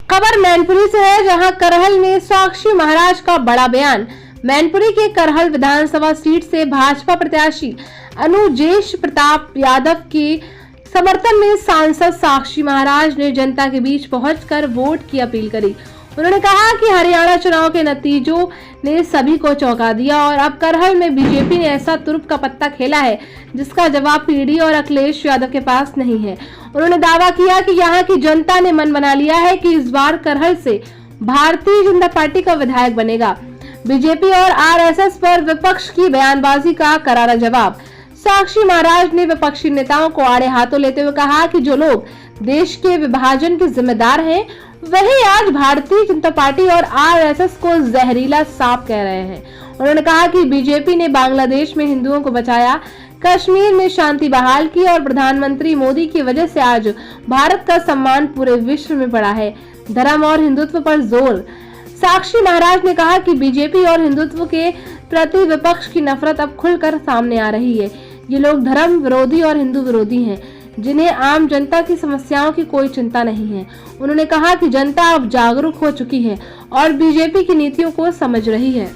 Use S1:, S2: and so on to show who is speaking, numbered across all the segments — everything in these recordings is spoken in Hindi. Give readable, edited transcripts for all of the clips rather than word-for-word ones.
S1: खबर मैनपुरी से है, जहां करहल में साक्षी महाराज का बड़ा बयान। मैनपुरी के करहल विधानसभा सीट से भाजपा प्रत्याशी अनुजेश प्रताप यादव के समर्थन में सांसद साक्षी महाराज ने जनता के बीच पहुंचकर वोट की अपील करी। उन्होंने कहा कि हरियाणा चुनाव के नतीजों ने सभी को चौंका दिया और अब करहल में बीजेपी ने ऐसा तुरुप का पत्ता खेला है जिसका जवाब पीडी और अखिलेश यादव के पास नहीं है। उन्होंने दावा किया कि यहाँ की जनता ने मन बना लिया है कि इस बार करहल से भारतीय जनता पार्टी का विधायक बनेगा। बीजेपी और आरएसएस पर विपक्ष की बयानबाजी का करारा जवाब। साक्षी महाराज ने विपक्षी नेताओं को आड़े हाथों लेते हुए कहा कि जो लोग देश के विभाजन के जिम्मेदार हैं, वही आज भारतीय जनता पार्टी और आरएसएस को जहरीला सांप कह रहे हैं। उन्होंने कहा कि बीजेपी ने बांग्लादेश में हिंदुओं को बचाया, कश्मीर में शांति बहाल की और प्रधानमंत्री मोदी की वजह से आज भारत का सम्मान पूरे विश्व में पड़ा है। धर्म और हिंदुत्व पर जोर। साक्षी महाराज ने कहा कि बीजेपी और हिंदुत्व के प्रति विपक्ष की नफरत अब खुलकर सामने आ रही है। ये लोग धर्म विरोधी और हिंदू विरोधी हैं, जिन्हें आम जनता की समस्याओं की कोई चिंता नहीं है। उन्होंने कहा कि जनता अब जागरूक हो चुकी है और बीजेपी की नीतियों को समझ रही है।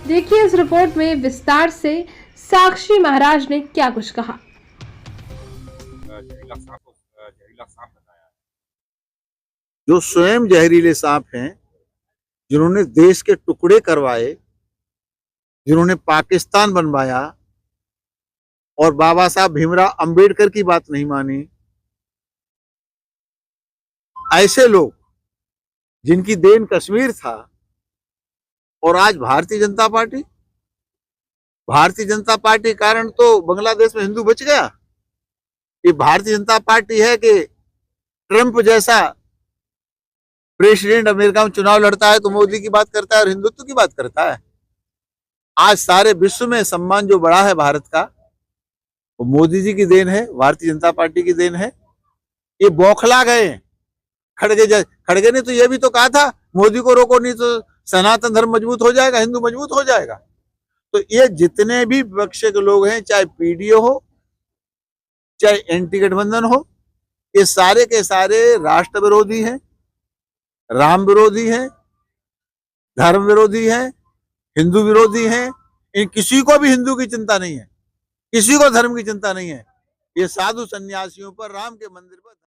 S1: देखिए इस रिपोर्ट में विस्तार से साक्षी महाराज ने क्या कुछ कहा।
S2: जो स्वयं जहरीले सांप हैं, जिन्होंने देश के टुकड़े करवाए, जिन्होंने पाकिस्तान बनवाया और बाबा साहब भीमराव अंबेडकर की बात नहीं मानी, ऐसे लोग जिनकी देन कश्मीर था और आज भारतीय जनता पार्टी कारण तो बांग्लादेश में हिंदू बच गया। ये भारतीय जनता पार्टी है कि ट्रंप जैसा प्रेसिडेंट अमेरिका में चुनाव लड़ता है तो मोदी की बात करता है और हिंदुत्व की बात करता है। आज सारे विश्व में सम्मान जो बढ़ा है भारत का, वो मोदी जी की देन है, भारतीय जनता पार्टी की देन है। ये बौखला गए। खड़गे ने तो ये भी तो कहा था, मोदी को रोको नहीं तो सनातन धर्म मजबूत हो जाएगा, हिंदू मजबूत हो जाएगा। तो ये जितने भी विपक्ष के लोग हैं, चाहे पीडीओ हो, चाहे एंटी गठबंधन हो, ये सारे के सारे राष्ट्र विरोधी हैं, राम विरोधी हैं, धर्म विरोधी हैं, हिंदू विरोधी हैं। इन किसी को भी हिंदू की चिंता नहीं है, किसी को धर्म की चिंता नहीं है। ये साधु सन्यासियों पर, राम के मंदिर पर